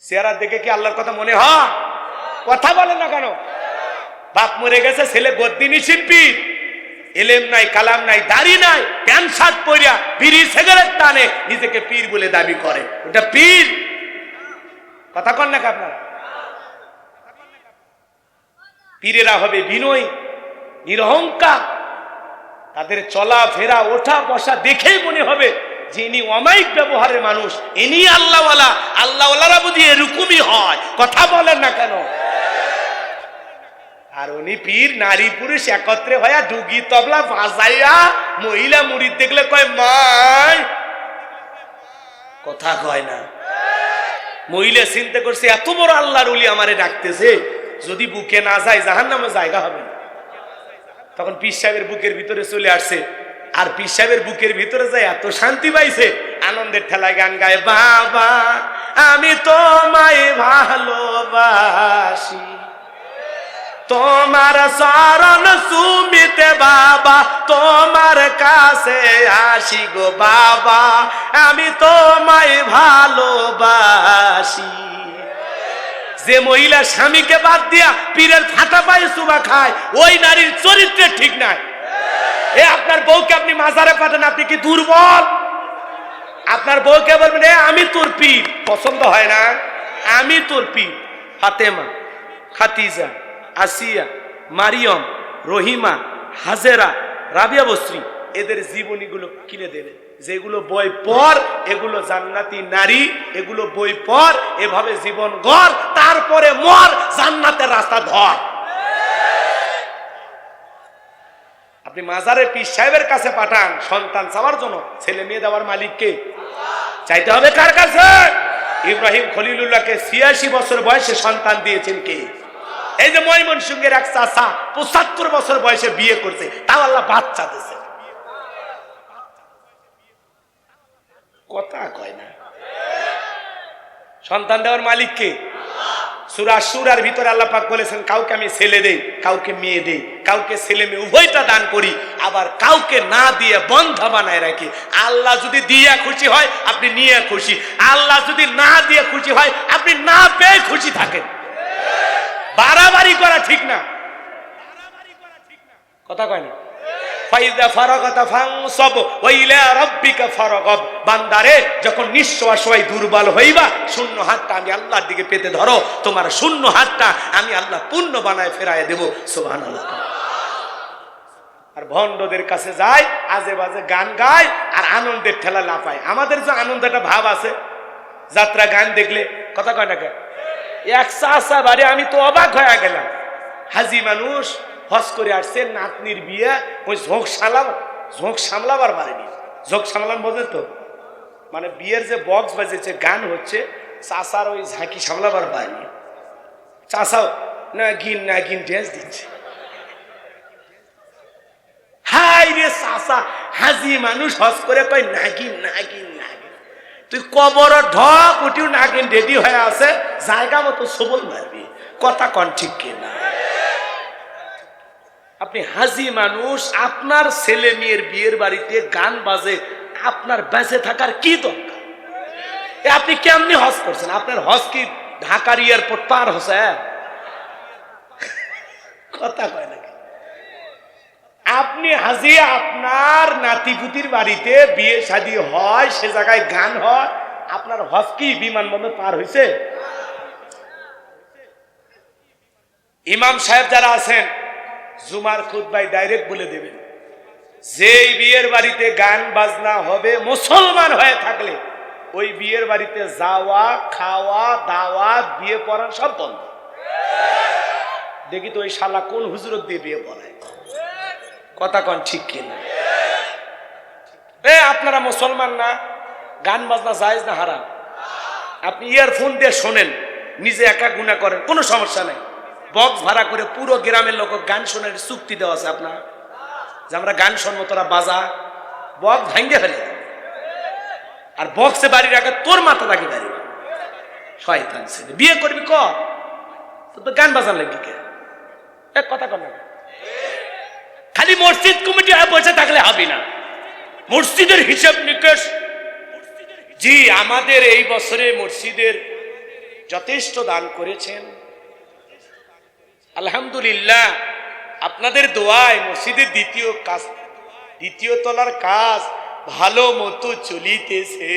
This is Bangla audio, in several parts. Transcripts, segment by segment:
চেহারা দেখে কি আল্লাহর কথা মনে হয়? কথা বলেন না কেন? বাপ মরে গেছে, ছেলে গদ্দিনী শিল্পী, এলেম নাই, কালাম নাই, দাড়ি নাই, প্যান্ট শার্ট পরিয়া বিড়ি সিগারেট টানে, নিজেকে পীর বলে দাবি করে। ওটা পীর? কথা কন না আপনারা? পীরেরা হবে বিনয়ী, নিরহংকার। তাদের চলা ফেরা, ওঠা বসা দেখেই মনে হবে যে ইনি অমায়িক ব্যবহারের মানুষ, ইনি আল্লাহওয়ালা। আল্লাহওয়ালারা বুঝি এরকমই হয়। কথা বলেন না কেন? আর উনি পীর, নারী পুরুষ একত্রে হইয়া ডুগি তবলা বাজাইয়া মহিলা মুরিদ দেখলে কয় মাই, কথা কয় না। মহিলা চিন্তা করছে এত বড় আল্লাহর ওলি আমারে ডাকতেছে, যদি বুকে না যায় জাহান্নামে জায়গা হবে না। তখন পীর সাহেবের বুকের ভিতরে চলে আসছে, আর পীর সাহেবের বুকের ভিতরে যায় এত শান্তি পাইছে, আনন্দের ঠেলায় গান গায়, বাবা আমি তোমায় ভালোবাসি, তোমার চরণ সুমিতে বাবা, তোমার কাছে আসি গো বাবা, আমি তোমায় ভালোবাসি। যে মহিলা স্বামীকে বাদ দিয়া পীরের ফাটা পায়ে চুমা খায়, ওই নারীর চরিত্রে ঠিক নাই। এ আপনার বউকে আপনি মাজারে পাঠান, আপনি কি দুর্বল? আপনার বউকে বলবেন আমি তোর পীর, পছন্দ হয় না? আমি তোর পীর। ফাতেমা, খাতিজা, আসিয়া, মারিয়ম, রহিমা, হাজেরা, রাবিয়া বস্রী, এদের জীবনীগুলো কিনে দেবে। যেগুলো বই পড়, এগুলো জান্নাতি নারী, এগুলো বই পড়, এভাবে জীবন গড়, তারপরে মর, জান্নাতের রাস্তা ধর। আপনি মাজারে পীর সাহেবের কাছে পাঠান সন্তান চাওয়ার জন্য, ছেলে মেয়ে দেওয়ার মালিককে চাইতে হবে কার কাছে? ইব্রাহিম খলিলুল্লাহকে ৮৬ বছর বয়সে সন্তান দিয়েছেন কে? এই যে ময়মনসিংহের এক চাচা ৭৫ বছর বয়সে বিয়ে করছে, তাও আল্লাহ বাচ্চা দিয়েছে। কথা কয় না। সন্তান দেওয়ার মালিক কে? সূরা সূরার ভিতরে আল্লাহ পাক বলেছেন, কাউকে আমি ছেলে দেই, কাউকে মেয়ে দেই, কাউকে ছেলে মেয়ে উভয়টা দান করি, আবার কাউকে না দিয়ে বন্ধা বানায় রাখি। আল্লাহ যদি দিয়ে খুশি হয় আপনি নিয়ে খুশি, আল্লাহ যদি না দিয়ে খুশি হয় আপনি না পেয়ে খুশি থাকেন। বাড়াবাড়ি করা ঠিক না। কথা কয় না? ফাইদা ফারাগাতা ফানসাব ওয়া ইলা রাব্বিকা ফারাগাব। বান্দারে যখন নিঃস্ব অসহায় দুর্বল হইবা, শূন্য হাতটা আমি আল্লাহর দিকে পেতে ধরো, তোমার শূন্য হাতটা আমি আল্লাহ পূর্ণ বানায় ফেরায় দেব। সুবহানাল্লাহ। আর ভণ্ডদের কাছে যায়, আজে বাজে গান গায় আর আনন্দের ঠেলা লাফায়। আমাদের যে আনন্দটা ভাব আছে যাত্রা গান দেখলে, কথা কয় না কেন? এক চাচা বাড়ি, আমি তো অবাক হয়ে গেলাম। হাজি মানুষ হজ করে আসছে, নাতনির বিয়ে, ওই ঝোঁক সামলাবার পারেনি। ঝোঁক সামলান বোঝে তো, মানে বিয়ের যে বক্স বাজেছে, গান হচ্ছে, চাচার ওই ঝাঁকি সামলাবার পারেনি। চাচাও নাগিন নাগিন ড্রেস দিচ্ছে। হাই রে চাচা, হাজি মানুষ হজ করে কয় নাগিন নাগিন নাগিন। তুই কবর ঢক উঠিও নাগিন রেডি হয়ে আছে, জায়গা মতো সবল মারবি। কথা কন ঠিক কিনা? আপনি হাজি মানুষ, আপনার ছেলে মেয়ের বিয়ের বাড়িতে গান বাজে, আপনার বেঁচে থাকার কি দরকার? আপনি কেমনি হজ করছেন? আপনার হজ কি ঢাকার এয়ারপোর্ট পার হচ্ছে? কথা কয় নাকি? আপনি হাজি, আপনার নাতিপুতির বাড়িতে বিয়ে শাদী হয়, সে জায়গায় গান হয়, আপনার হজ কি বিমানবন্দর পার হয়েছে? ইমাম সাহেব যারা আছেন জুমার খুতবায় ডাইরেক্ট বলে দেবেন, যেই বিয়ের বাড়িতে গান বাজনা হবে, মুসলমান হয়ে থাকলে ওই বিয়ের বাড়িতে যাওয়া, খাওয়া, দাওয়াত, বিয়ে পড়ান সব বন্ধ। দেখি তো ওই শালা কোন হুজুরত দিয়ে বিয়ে পড়ায়। কথা কন ঠিক কিনা? আপনারা মুসলমান না? গান বাজনা জায়েজ না হারাম? আপনি ইয়ারফোন দিয়ে শোনেন, নিজে একা গুনাহ করেন, কোনো সমস্যা নাই। বক্স ভাড়া করে পুরো গ্রামের লোক গান শোনার চুক্তি দেওয়া আছে আপনার, যে আমরা গান শুনবো, তোরা বাজা। বক্স ভাঙ্গে ফেলে, আর বক্সে বাড়ি রাখে, তোর মাথা রাখি বাড়ি। শয়তান ছেলে, বিয়ে করবি কর, তো গান বাজান লাগবি কে? এক কথা কর না। খালি মসজিদ কমিটি বসে থাকলে হবে না, মসজিদের হিসাব নিকেশ। জি, আমাদের এই বছরে মসজিদের যথেষ্ট দান করেছেন। আলহামদুলিল্লাহ, আপনাদের দোয়ায় মসজিদের দ্বিতীয় তলার কাজ ভালো মতো চলিতেছে।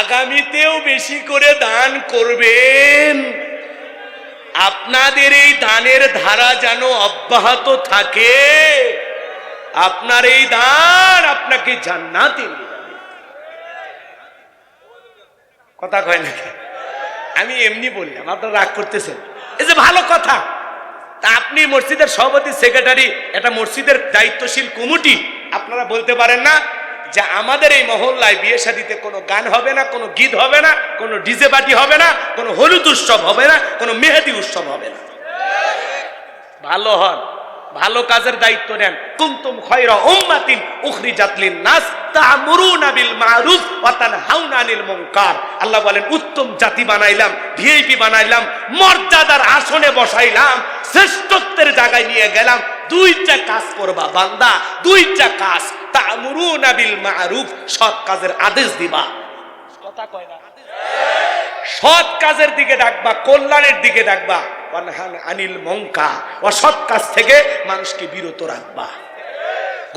আগামীতেও বেশি করে দান করবেন। আপনাদের এই দানের ধারা যেন অব্যাহত থাকে। আপনার এই দান আপনাকে জান্নাতে নিয়ে যাবে। কথা কয় না, আমি এমনি বললাম, আপনারা রাগ করতেছেন। এই যে ভালো কথা, তা আপনি মসজিদের সভাপতি, সেক্রেটারি, এটা মসজিদের দায়িত্বশীল কমিটি, আপনারা বলতে পারেন না যে আমাদের এই মহল্লায় বিয়ে শাদীতে কোনো গান হবে না, কোনো গীত হবে না, কোনো ডিজে পার্টি হবে না, কোনো হলুদ উৎসব হবে না, কোনো মেহেদি উৎসব হবে না। ভালো হন, ভালো কাজের দায়িত্ব নেন। কুনতুম খায়রা উম্মাতিন উখরিজাত লিন-নাস তা'মুরুনা বিল মা'রুফ ওয়া তানহাউনা আনিল মুনকার। আল্লাহ বলেন, উত্তম জাতি বানাইলাম, ভিআইপি বানাইলাম, মর্যাদার আসনে বসাইলাম, শ্রেষ্ঠত্বের জায়গায় নিয়ে গেলাম। দুইটা কাজ করবা বান্দা, দুইটা কাজ। তা'মুরুনা বিল মা'রুফ, সৎ কাজের আদেশ দিবা। কথা কয় না, সৎ কাজের দিকে ডাকবা, কল্যাণের দিকে ডাকবা। আনিল মুনকার, অসৎ কাজ থেকে মানুষকে বিরত রাখবা।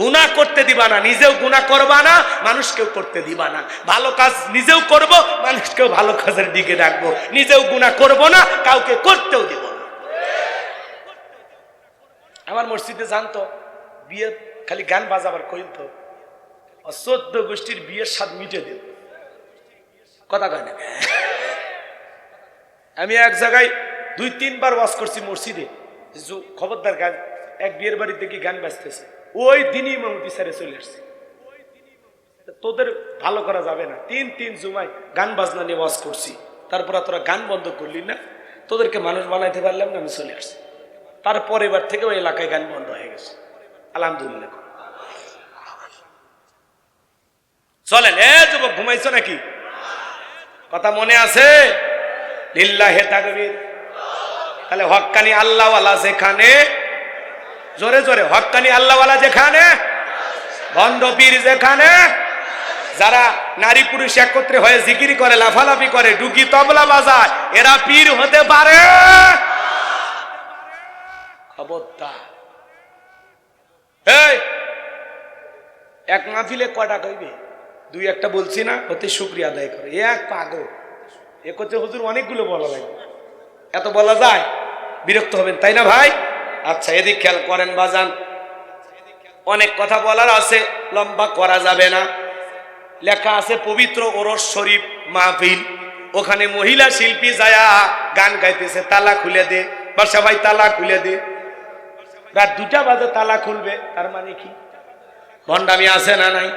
গুনাহ করতে দিবা না, নিজেও গুনাহ করবা না, মানুষকেও করতে দিবা না। ভালো কাজ নিজেও করব, মানুষকেও ভালো কাজের দিকে ডাকবো। নিজেও গুনাহ করব না, কাউকে করতেও দিব না। আমার মসজিদে জানতো বিয়ে খালি গান বাজাবার কইতো, 14 গোষ্ঠীর বিয়ের স্বাদ মিটে দেব। কথা কয় না, আমি এক জায়গায় 2-3 বার ওয়াজ করছি মসজিদে, খবরদার গান, এক বিয়ের বাড়িতে কি গান বাজতেছে, ওই দিনই ইমামতি ছেড়ে চলে আসছে। তোদের ভালো করা যাবে না, 3 জুমায় গান বাজনা নিয়ে ওয়াজ করছি, তারপর তোরা গান বন্ধ করলি না, তোদেরকে মানুষ বানাইতে পারলাম না, আমি চলে আসছি। তারপর এবার থেকে ওই এলাকায় গান বন্ধ হয়ে গেছে। আলহামদুলিল্লাহ। চলেন, এ যুবক ঘুমাইছো নাকি? কথা মনে আছে? লিল্লাহে তাকবীর। তাহলে হক্কানি আল্লাহওয়ালা যেখানে, জোরে জোরে, হক্কানি আল্লাহওয়ালা যেখানে, ভণ্ড পীর যেখানে, যারা নারী পুরুষ একত্রে হয়ে জিকির করে, লাফালাফি করে, ডুকি তবলা বাজায়, এরা পীর হতে পারে? খবরদার। এই এক মাহফিলে কয়টা কইবে? 2-1টা বলছি না, ওতে শুকরিয়া আদায় করে। এক পাগল, এ করতে হুজুর অনেকগুলো বলা লাগে, এত বলা যায়? বিরক্ত হবেন, তাই না ভাই? আচ্ছা, এদিক খেয়াল করেন বাজান, অনেক কথা বলার আছে, লম্বা করা যাবে না। লেখা আছে পবিত্র ওরস শরীফ মাহফিল, ওখানে মহিলা শিল্পী যায়া গান গাইতেছে, তালা খুলে দে বাসা ভাই, তালা খুলে দে। রাত 2টা বাজে তালা খুলবে, তার মানে কি? ভণ্ডামি আছে না নাই?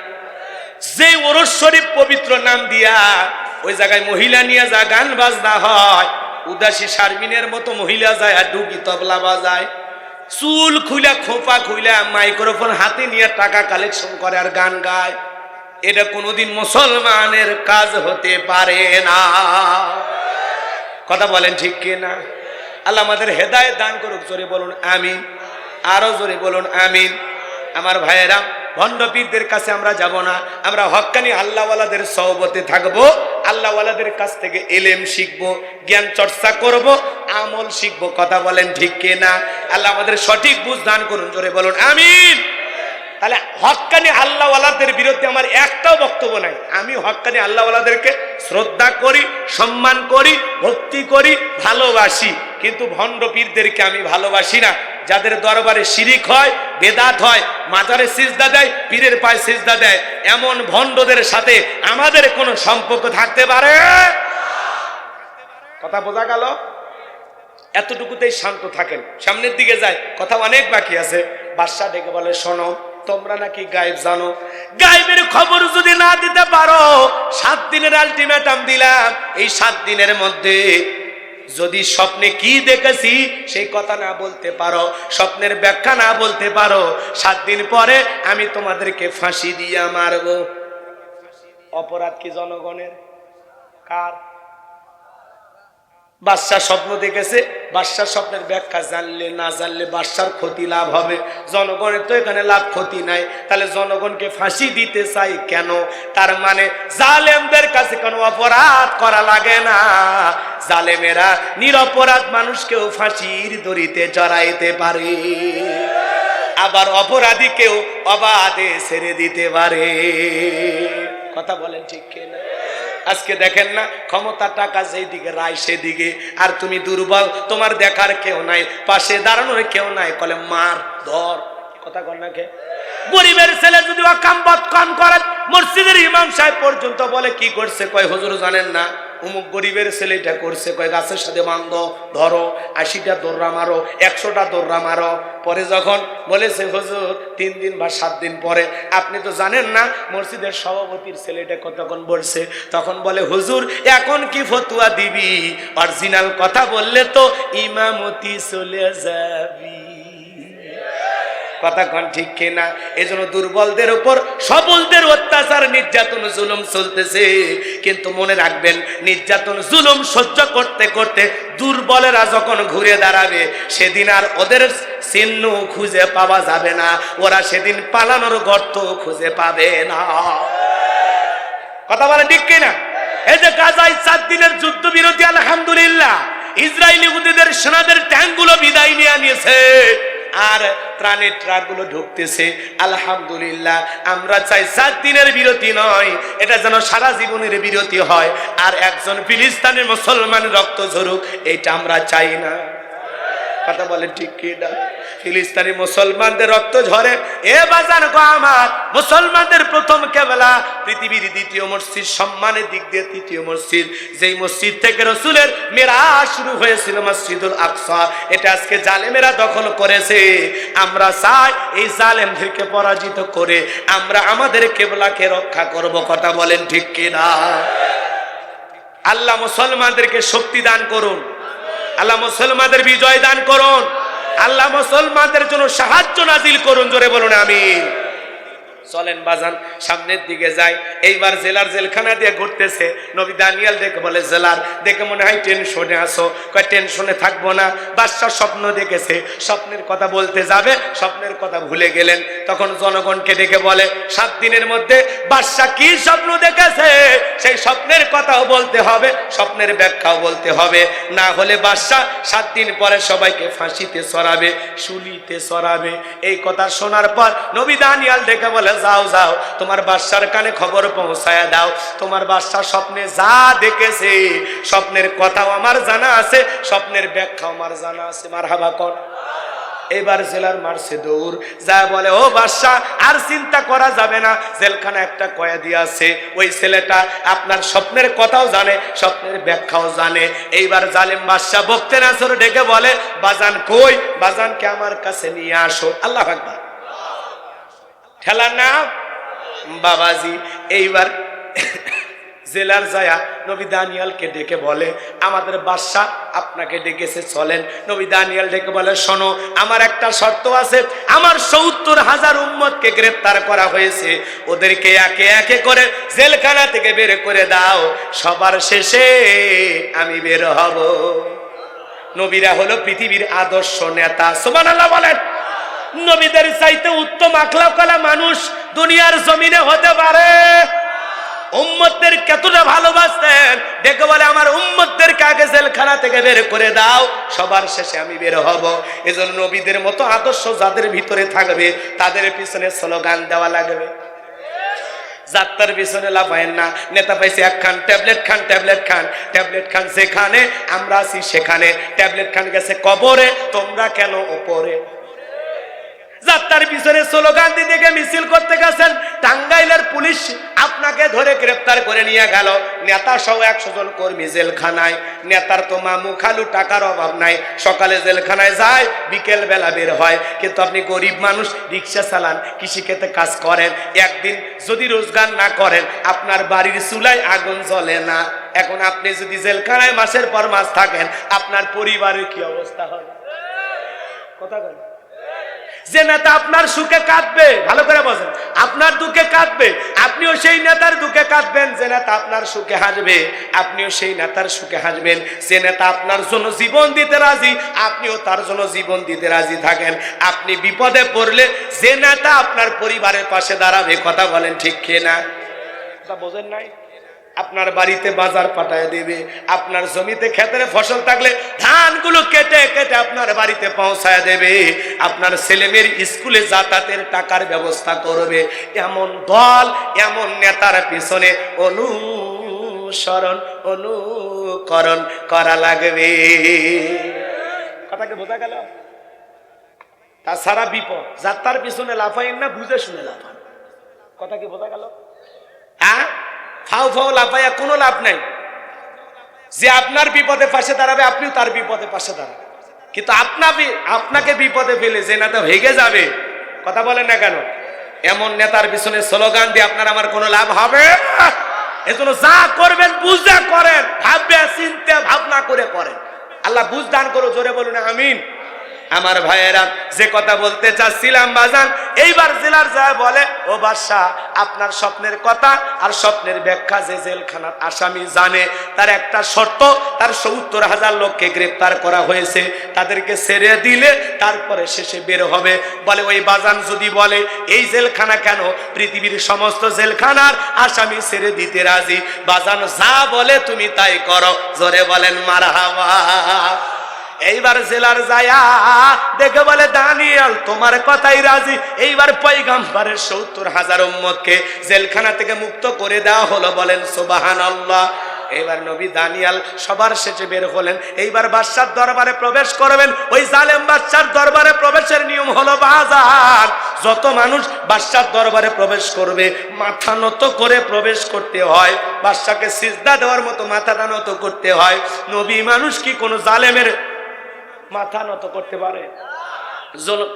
যে ওরস শরীফ পবিত্র নাম দিয়া ওই জায়গায় মহিলা নিয়ে যা গান বাজনা হয়, উদাসী শারমিনের মতো মহিলা যায় আর ডুগি তবলা বাজায়, চুল খুইলা খোপা খুইলা মাইক্রোফোন হাতে নিয়ে টাকা কালেকশন করে আর গান গায়, এটা কোনোদিন মুসলমানের কাজ হতে পারে না। কথা বলেন ঠিক কিনা? আল্লাহ আমাদের হেদায়েত দান করুক। জোরে বলুন আমিন, আরো জোরে বলুন আমিন। আমার ভাইয়েরা, ভণ্ড পীরদের কাছে আমরা যাব না, আমরা হক্কানি আল্লাহওয়ালাদের সহবতে থাকবো, আল্লাহওয়ালাদের কাছ থেকে ইলম শিখবো, জ্ঞান চর্চা করব, আমল শিখবো। কথা বলেন ঠিক কিনা? আল্লাহ আমাদের সঠিক বুঝ দান করুন। জোরে বলুন আমিন। তাহলে হক্কানি আল্লাহওয়ালাদের বিরুদ্ধে আমার একটাও বক্তব্য নাই। আমি হক্কানি আল্লাহওয়ালাদেরকে শ্রদ্ধা করি, সম্মান করি, ভক্তি করি, ভালোবাসি, কিন্তু ভণ্ড পীরদেরকে আমি ভালোবাসি না। যাদের দরবারে শিরিক হয়, বেদাত হয়, মাজারে সিজদা দেয়, পীরের পায়ে সিজদা দেয়, এমন ভণ্ডদের সাথে আমাদের কোনো সম্পর্ক থাকতে পারে? কথা বোঝা গেল? এতটুকুতেই শান্ত থাকেন, সামনের দিকে যায়, কথা অনেক বাকি আছে। বাদশা ডেকে বলে, শোনো, তোমরা নাকি গায়েব জানো, গায়েবের খবর যদি না দিতে পারো, 7 দিনের আলটিমেটাম দিলাম, এই 7 দিনের মধ্যে যদি স্বপ্নে কি দেখেছি সেই কথা না বলতে পারো, স্বপ্নের ব্যাখ্যা না বলতে পারো, 7 দিন পরে আমি তোমাদেরকে ফাঁসি দিয়ে মারব। অপরাধ কি জনগণের? কার? বাদশা স্বপ্ন দেখেছে, বাদশার স্বপ্নের ব্যাখ্যা জানলে না জানলে বাদশার ক্ষতি লাভ হবে, জনগণের তো এখানে লাভ ক্ষতি নাই, তাহলে জনগণকে ফাঁসি দিতে চাই কেন? তার মানে জালেমদের কাছে কোনো অপরাধ করা লাগে না, জালেমেরা নিরপরাধ মানুষকেও ফাঁসির দড়িতে জড়াইতে পারে, আবার অপরাধীকেও অবাধে ছেড়ে দিতে পারে। কথা বলেন ঠিক কিনা? আজকে দেখেন না, ক্ষমতা টাকা যেই দিকে রায় সেদিকে, আর তুমি দুর্বল, তোমার দেখার কেউ নাই, পাশে দাঁড়ানোর কেউ নাই, কলে মার ধর। কথা কন না কে? গরিবের ছেলে যদি অকাম বদকাম করে, মসজিদের ইমাম সাহেব পর্যন্ত বলে কি করছে, কয় হুজুর জানেন না অমুক গরিবের ছেলেটা করছে, কয় গাছের সাথে বান্ধ ধরো, 80টা দৌড়া মারো, 100টা দৌড়া মারো। পরে যখন বলেছে হুজুর 3 দিন বা 7 দিন পরে, আপনি তো জানেন না মসজিদের সভাপতির ছেলেটা কতক্ষণ বলছে, তখন বলে হুজুর এখন কি ফতুয়া দিবি, অরিজিনাল কথা বললে তো ইমামতি চলে যাবি। কথা কন ঠিক কিনা? এজন্য দুর্বলদের উপর সবলদের অত্যাচার, নির্যাতন, জুলুম চলতেছে, কিন্তু মনে রাখবেন নির্যাতন জুলুম সহ্য করতে করতে দুর্বলেরা যখন ঘুরে দাঁড়াবে, সেদিন আর ওদের চিহ্ন খুঁজে পাওয়া যাবে না, ওরা সেদিন পালানোর গর্ত খুঁজে পাবে না। কথা বলে ঠিক কিনা? এই যে গাজায় 4 দিনের যুদ্ধবিরতি, আলহামদুলিল্লাহ ইসরায়েলি ইহুদিদের সেনাদের ট্যাঙ্কগুলো বিদায় নিয়েছে, আর ত্রাণের ট্রাকগুলো ঢুকতেছে, আলহামদুলিল্লাহ। আমরা চাই 4 দিনের বিরতি নয়, এটা যেন সারা জীবনের বিরতি হয়, আর একজন ফিলিস্তিনের মুসলমানের রক্ত ঝরুক, এটা আমরা চাই না। কথা বলেন ঠিক কি না? ফিলিস্তিনি মুসলমানদের রক্ত ঝরে, এ বাজান গো আমার, মুসলমানদের প্রথম কেবলা, পৃথিবীর দ্বিতীয় মসজিদ, সম্মানের দিক দিয়ে তৃতীয় মসজিদ, যেই মসজিদ থেকে রাসূলের মেরাজ শুরু হয়েছিল, মসজিদুল আকসা, এটা আজকে জালেমেরা দখল করেছে। আমরা চাই এই জালেমদেরকে পরাজিত করে আমরা আমাদের কেবলাকে রক্ষা করব। কথা বলেন ঠিক কি না? আল্লাহ মুসলমানদেরকে শক্তি দান করুন, আল্লাহ মুসলমানদের বিজয় দান করুন, আল্লাহ মুসলমানদের জন্য সাহায্য নাজিল করুন। জোরে বলুন আমিন। চলেন বাজান সামনের দিকে যাই। এইবার জেলার জেলখানা দিয়ে ঘুরতেছে, নবী দানিয়েল দেখে বলে জেলার দেখে মনে হয় টেনশনে আসো, কয় টেনশনে থাকবো না, বাদশা স্বপ্ন দেখেছে, স্বপ্নের কথা বলতে যাবে, স্বপ্নের কথা ভুলে গেলেন। তখন জনগণকে ডেকে বলে 7 দিনের মধ্যে বাদশা কি স্বপ্ন দেখেছে সেই স্বপ্নের কথাও বলতে হবে, স্বপ্নের ব্যাখ্যাও বলতে হবে, না হলে বাদশা 7 দিন পরে সবাইকে ফাঁসিতে চড়াবে, শুলিতে চড়াবে। এই কথা শোনার পর নবী দানিয়েল ডেকে বলে যাও যাও, তোমার বাদশার কানে খবর পৌঁছায়া দাও, তোমার বাদশা স্বপ্নে যা দেখেছে স্বপ্নের কথাও আমার জানা আছে, স্বপ্নের ব্যাখ্যাও আমার জানা আছে। মারহাবা কোন? এবার জেলার মারছে দৌড়, যা বলে ও বাদশা আর চিন্তা করা যাবে না, জেলখানা একটা কয়েদি আছে, ওই ছেলেটা আপনার স্বপ্নের কথাও জানে, স্বপ্নের ব্যাখ্যাও জানে। এইবার জালেম বাদশা বকতে নাসর ডেকে বলে বাজান কই, বাজানকে আমার কাছে নিয়ে আসো। আল্লাহু আকবার। ঠেলার নাম বাবাজি। এইবার জেলার যায়া নবী দানিয়েলকে ডেকে বলে আমাদের বাদশা আপনাকে ডেকেছে, চলেন। নবী দানিয়েল ডেকে বলে শোনো, আমার একটা শর্ত আছে, আমার 70,000 উম্মতকে গ্রেফতার করা হয়েছে, ওদেরকে একে একে করে জেলখানা থেকে বের করে দাও, সবার শেষে আমি বের হব। নবীরা হলো পৃথিবীর আদর্শ নেতা, সুবহানাল্লাহ বলেন। নবীদের চাইতে উত্তম আখলাকালা মানুষ দুনিয়ার জমিনে হতে পারে? উম্মতদের কতটা ভালোবাসতেন, দেখে বলে আমার উম্মতদেরকে আগে জেলখানা থেকে বের করে দাও, সবার শেষে আমি বের হব। এজন্য নবীদের মতো আদর্শ যাদের ভিতরে থাকবে তাদের পিছনে স্লোগান দেওয়া লাগবে। যাত্রার পিছনে লাফায়েন না, নেতা পাইছে 1 খান ট্যাবলেট খান, ট্যাবলেট খান, ট্যাবলেট খান যেখানে, আমরা আছি সেখানে, ট্যাবলেট খান গেছে কবরে, তোমরা কেন ওপরে? যাত্রার পিছনে স্লোগান দিতে গিয়ে মিছিল করতে গেছেন, টাঙ্গাইলের পুলিশ আপনাকে ধরে গ্রেফতার করে নিয়ে গেল, নেতা সহ 100 জন কর্মী জেলখানায়। নেতার তো মামু খালু টাকার অভাব নাই, সকালে জেলখানায় যায়, বিকেল বেলা বের হয়। কিন্তু আপনি গরিব মানুষ, রিক্সা চালান, কৃষিক্ষেত্রে কাজ করেন, একদিন যদি রোজগার না করেন আপনার বাড়ির চুলায় আগুন জ্বলে না। এখন আপনি যদি জেলখানায় মাসের পর মাস থাকেন, আপনার পরিবারের কি অবস্থা হবে? কথা বলেন। যে নেতা আপনার সুখে কাঁদবে, ভালো করে বলেন, আপনার দুঃখে কাঁদবে, আপনিও সেই নেতার দুঃখে কাঁদবেন। যে নেতা আপনার সুখে হাসবে, আপনিও সেই নেতার সুখে হাসবেন। যে নেতা আপনার জন্য জীবন দিতে রাজি, আপনিও তার জন্য জীবন দিতে রাজি থাকেন। আপনি বিপদে পড়লে যে নেতা আপনার পরিবারের পাশে দাঁড়াবে, কথা বলেন ঠিক কিনা? কথা বোঝেন নাই? আপনার বাড়িতে বাজার পাঠায় দেবে, আপনার জমিতে ক্ষেতের ফসল থাকলে ধানগুলো কেটে কেটে আপনার বাড়িতে পৌঁছায় দেবে, আপনার ছেলেমেয়ের স্কুলে যাতায়াতের টাকার ব্যবস্থা করবে। এমন দল, এমন নেতার পিছনে অনুসরণ অনুকরণ করা লাগবে। কথাকে বোঝা গেল? তাছাড়া বিপদ, যাত্রার পিছনে লাফাইন না, বুঝে শুনে লাফান। কথা কি বোঝা গেল? হ্যাঁ, ফাও ফাও লাফাইয়া কোনো লাভ নাই। যে আপনার বিপদে পাশে দাঁড়াবে, আপনিও তার বিপদে পাশে দাঁড়াবেন। কিন্তু আপনাকে বিপদে ফেলে যে নেতা ভেগে যাবে, কথা বলেন না কেন? এমন নেতার পিছনে স্লোগান দিয়ে আপনার আমার কোনো লাভ হবে না। এজন্য যা করবেন বুঝে করেন, ভাববে চিন্তা ভাবনা করে করেন। আল্লাহ বুঝ দান করো, জোরে বলুন আমিন। আমার ভাইয়েরা, যে কথা বলতে চাচ্ছিলাম বাজান, এইবার জেলার যায় বলে, ও বাদশাহ, আপনার স্বপ্নের কথা আর স্বপ্নের ব্যাখ্যা যে জেলখানার আসামি জানে, তার একটা শর্ত, তার ৭০,০০০ লোককে গ্রেফতার করা হয়েছে, তাদেরকে ছেড়ে দিলে তারপরে শেষে বের হবে। বলে ওই বাজান যদি বলে এই জেলখানা কেন, পৃথিবীর সমস্ত জেলখানার আসামি ছেড়ে দিতে রাজি। বাজান যা বলে তুমি তাই করো, জোরে বলেন মারহাবা। এইবার জেলার যায়া দেখে বলে, দানিয়েল তোমার কথাই রাজি। এইবার পয়গম্বরের ৭০,০০০ উম্মতকে জেলখানা থেকে মুক্ত করে দেওয়া হলো, বলেন সুবহানাল্লাহ। এইবার নবী দানিয়েল সবার শেষে বের হলেন। এইবার বাদশার দরবারে প্রবেশ করবেন। ওই জালেম বাদশার দরবারে প্রবেশের নিয়ম হলো বাজার, যত মানুষ বাদশার দরবারে প্রবেশ করবে মাথা নত করে প্রবেশ করতে হয়, বাদশাকে সিজদা দেওয়ার মতো মাথাটা নত করতে হয়। নবী মানুষ কি কোনো জালেমের মাথা নত করতে পারে?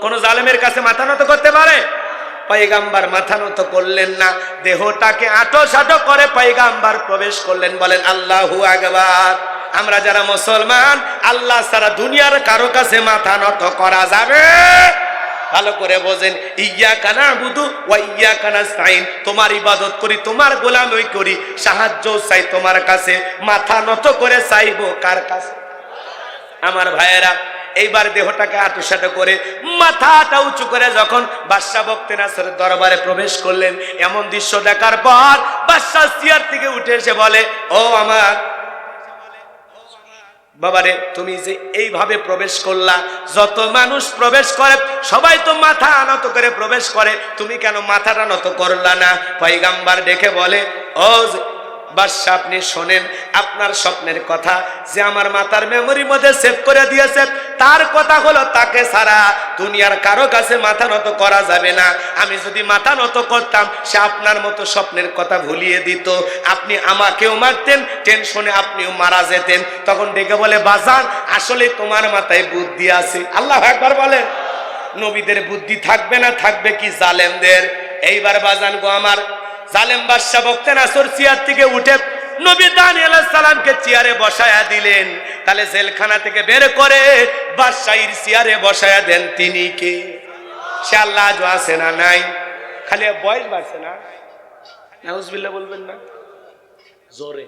কোন জালেমের কাছে মাথা নত করতে পারে? পয়গাম্বার মাথা নত করলেন না, দেহটাকে আটো সাটো করে পয়গাম্বার প্রবেশ করলেন। বলেন আল্লাহু আকবার। আমরা যারা মুসলমান, আল্লাহ ছাড়া দুনিয়ার কারো কাছে মাথা নত করা যাবে? ভালো করে বোঝেন, ইয়্যাকা না'বুদু ওয়া ইয়্যাকা নাস্তাইন, তোমার ইবাদত করি, তোমার গোলামি করি, সাহায্য চাই তোমার কাছে। মাথা নত করে চাইবো কার কাছে? আমার ভাইয়েরা, এইবার দেহটাকে আঁটুসাঁটো করে মাথাটা উঁচু করে যখন বাদশা বখতে নাসরের দরবারে প্রবেশ করলেন, এমন দৃশ্য দেখার পর বাদশা চেয়ার থেকে উঠে এসে বলে, ও আমার বাবারে, তুমি যে এইভাবে প্রবেশ করলা, যত মানুষ প্রবেশ করে সবাই তো মাথা নত করে প্রবেশ করে, তুমি কেন মাথাটা নত করলা না? পয়গম্বর দেখে বলে, ও বাদশা, আপনি শোনেন, আপনার স্বপ্নের কথা যে আমার মাথার মেমোরির মধ্যে সেভ করে দিয়েছে, তার কথা হলো তাকে ছাড়া দুনিয়ার কারো কাছে মাথা নত করা যাবে না। আমি যদি মাথা নত করতাম, সে আপনার মতো স্বপ্নের কথা ভুলিয়ে দিত, আপনি আমাকেও মারতেন, টেনশনে আপনিও মারা যেতেন। তখন ডেকে বলে, বাজান, আসলে তোমার মাথায় বুদ্ধি আছে। আল্লাহু আকবার বলেন। নবীদের বুদ্ধি থাকবে না, থাকবে কি জালেমদের? এইবার বাজান গো আমার, জালেম বাদশা বখতে নাসর চেয়ার থেকে উঠে নবী দানিয়েল আলাইহিস সালামকে চেয়ারে বসায়া দিলেন। তাহলে জেলখানা থেকে বের করে বাদশাহীর চেয়ারে বসায়া দেন তিনি কে? সে আল্লাহ আজও আছে না নাই? খালি বয়স বাড়ছে না? নাউজুবিল্লাহ বলবেন না জোরে?